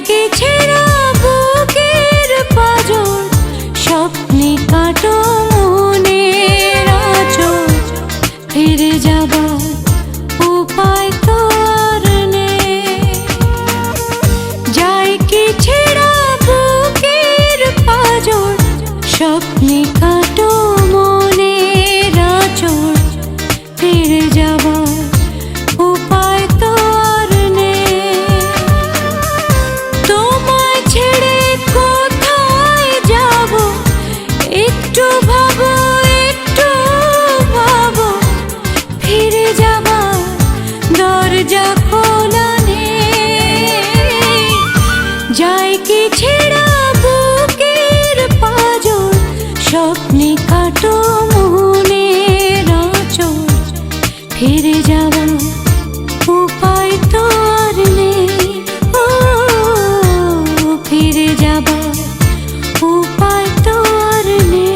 কি ছেঁড়া বুকের পাঁজর, স্বপ্নে কাটো মনের আঁচল, ফিরে যাবার উপায় তো আর নেই। যায় কি ছেঁড়া বুকের পাঁজর, স্বপ্নে কাটো মনের আঁচল, ফিরে যাবার উপায় তো আর নেই। তোমায় ছেড়ে কোথায় যাব, একটু ভাবো, একটু ভাবো, ফিরে যাবার দরজা খোলা নেই। যায় কি ছেঁড়া বুকের পাঁজর, স্বপ্নে কাটো মনের আঁচল, ফিরে যাবার উপায় তো আর নেই। ও ফিরে যাবার উপায় তো আর নেই।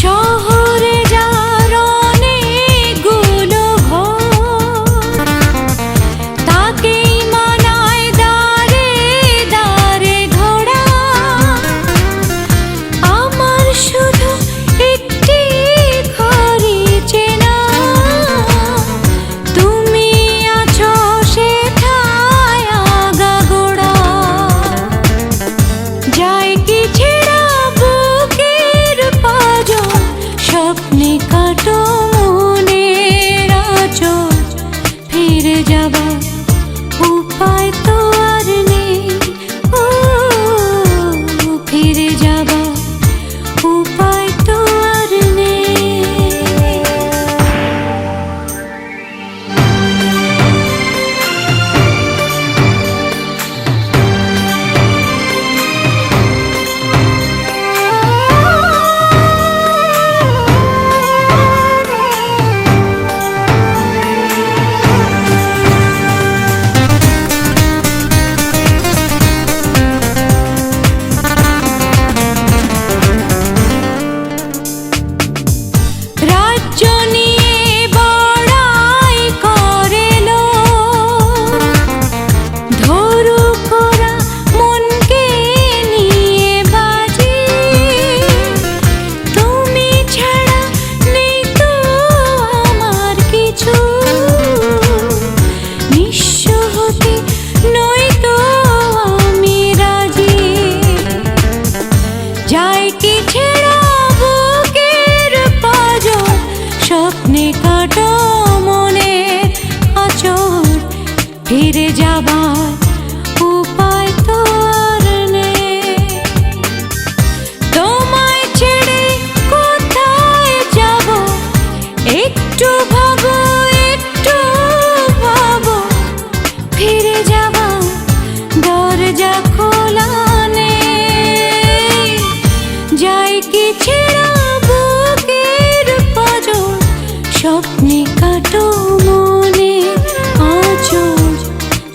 শহরে যার অনেকগুলো ঘর, তাকেই মানায় দাঁড়ে দাঁড়ে ঘোড়া। আমার শুধু একটি ঘরই চেনা, তুমি আছো সেথায় আগাগোড়া। যায় কি ছেঁড়া বুকের পাঁজর, স্বপ্নে কাটো মনের আঁচল, ফিরে যাবার উপায় তো আর নেই। ও ফিরে যাবার উপায় তো আর নেই। রাজ্য নিয়ে বড়াই করে লোক, ধরুক ওরা মনকে নিয়ে বাজি। তুমি ছাড়া নেই তো আমার কিছু, নিঃস্ব হতে নই তো আমি রাজি। যায় কি ছেঁড়া বুকের পাঁজর, স্বপ্নে কাটো মনের আঁচল, ফিরে যাবার উপায় তো আর নেই। তোমায় ছেড়ে কোথায় যাব, একটু ভাবো, একটু ভাবো, ফিরে যাবার দরজা খোলা নেই। যায় কি ছেঁড়া বুকের পাঁজর, স্বপ্নে কাটো মনের আঁচল,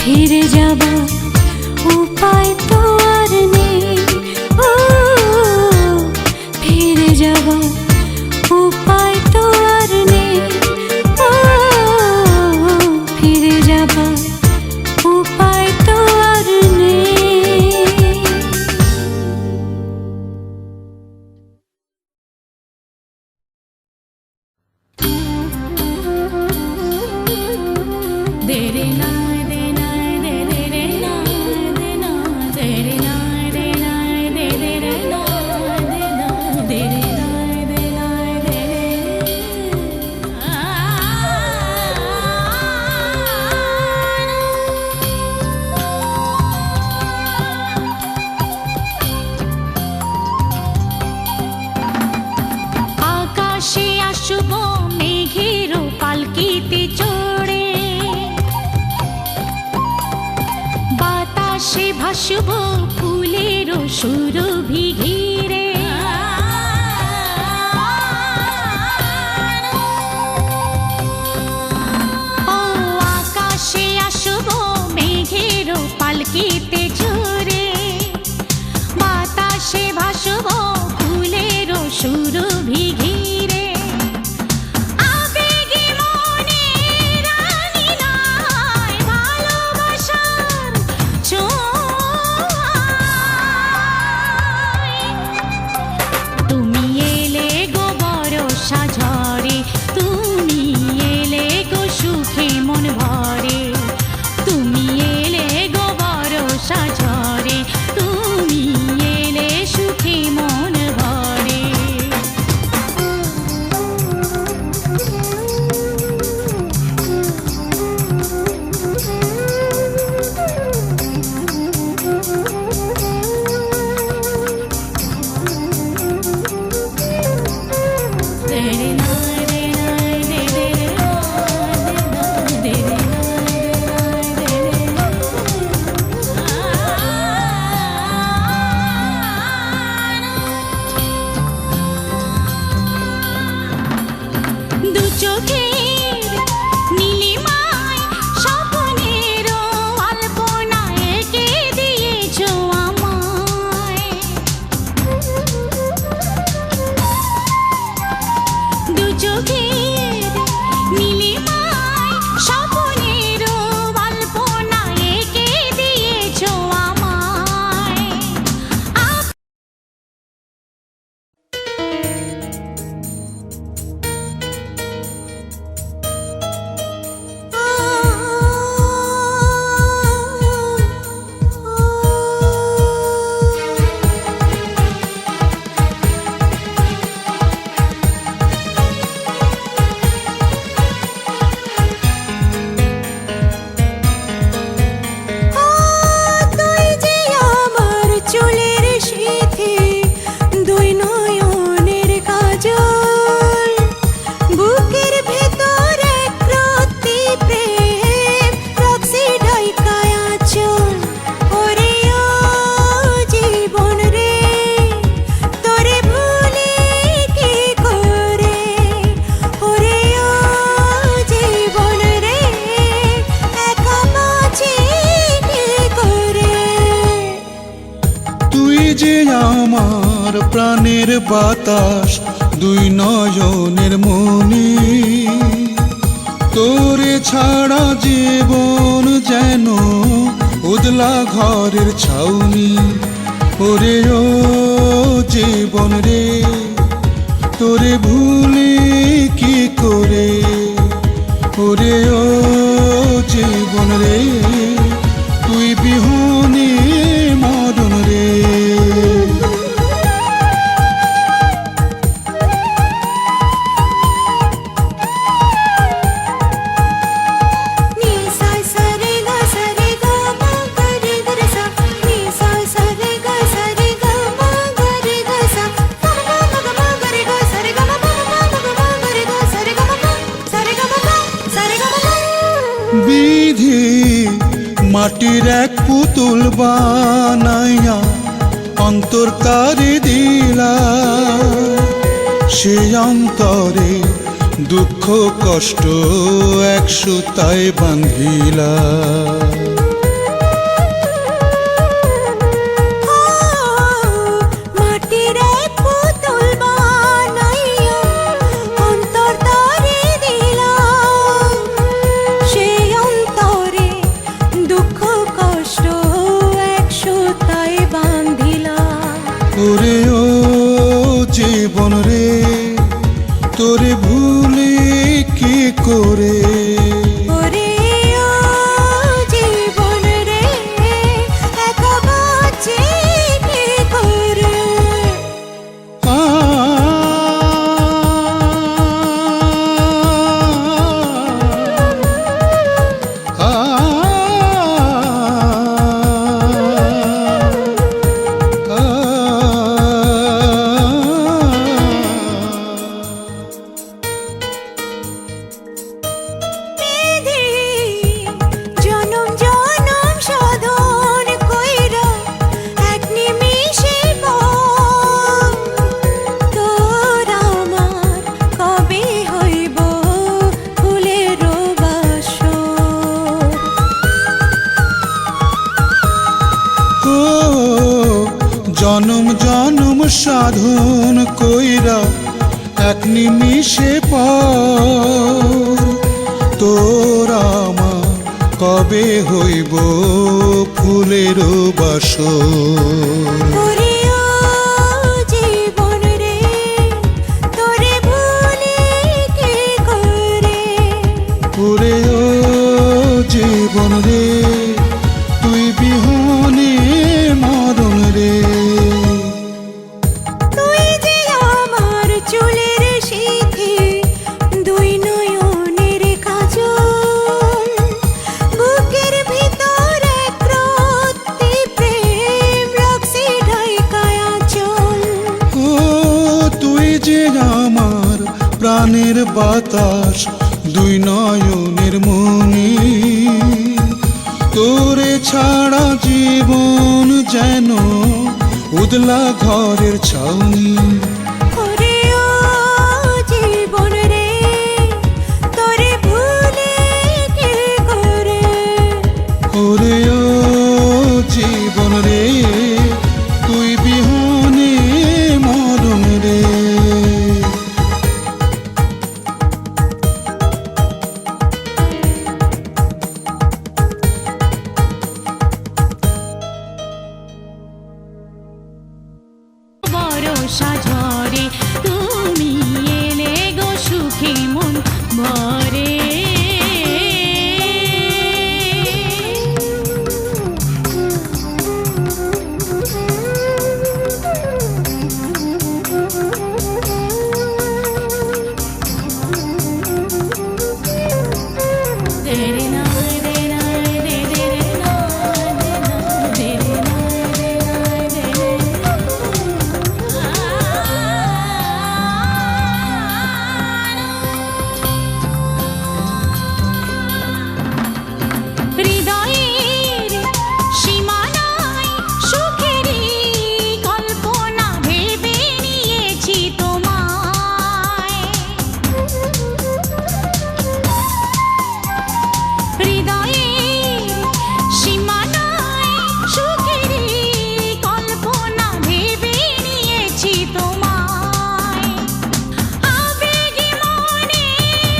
ফিরে যাবার উপায় তো আর নেই। ও ফিরে যাবার উপায় তো আর নেই। ও ফিরে যাবার উপায় তো আর নেই। ভাসব ফুলের সুরভি ঘিরে। ও আকাশে আসব মেঘের পালকিতে জুড়ে, বাতাসে ভাসব ফুলের সুরভি ঘিরে। আমার প্রাণের বাতাস দুই নয়নের মনি, তোরে ছাড়া জীবন যেন উদলা ঘরের ছাউনি। ওরে ও জীবন রে, তোরে ভুলি কি করে। ওরে ও জীবন রে, তুই বিহনে মরণ রে। বিধি মাটির এক পুতুল বানাইয়া অন্তর তারে দিলা, সে অন্তরে দুঃখ কষ্ট এক সুতায় বাঁধিলা। ওরে ও জীবন রে, তোরে ভুলে কি করে। ওরে ও জীবন রে, একা বাঁচি কি করে। জনম জনম সাধন কইরা এক নিমিষে পার তোরা আমার কবে হইব ফুলের বাসর। ওরে ও জীবন রে, তোরে ভুলি কি করে? ওরে ও জীবন রে, তুই বিহনে মরণ রে। তুই যে আমার চুলের সিঁথি, দুই নয়নের কাজল, বুকের ভিতরে ক্রোধী প্রেম রাখছি ঢাইকায় আঁচল। ও তুই যে আমার প্রাণের বাতাস, দুই নয়নের মনি, তোরে ছাড়া জীবন যেন উদলা ঘরের ছাউনি। ওরে ও জীবন রে, তোরে ভুলি কি করে? ওরে ও জীবন রে, তুই বিহনে মরণ রে। বরষা ঝরে তুমি এলে গো সুখে মন ভরে। হৃদয়ের সীমানায় সুখেরই কল্পনা ভেবে নিয়েছি তোমায়। হৃদয়ের সীমানায় সুখেরই কল্পনা ভেবে নিয়েছি তোমায়। আবেগে মনে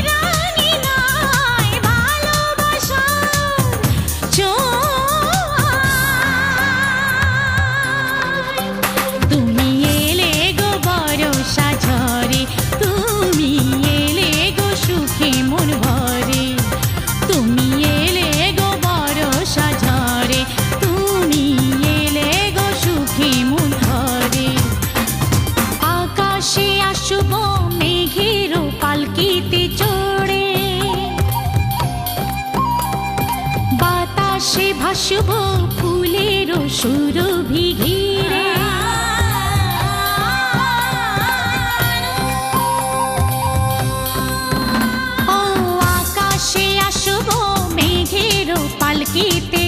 রাঙিনায় ভালোবাসার ছোঁয়ায়। তুমি এলে গো বরষা ঝরে, তুমি এলে গো সুখে মন ভরে। তুমি এলে গো বরষা ঝরে, তুমি এলে গো সুখে মন ভরে। আকাশে আসব মেঘের পালকিতে চড়ে, বাতাসে ভাসব ফুলের সুরভি ঘিরে। ও আকাশে আসব মেঘের পালকিতে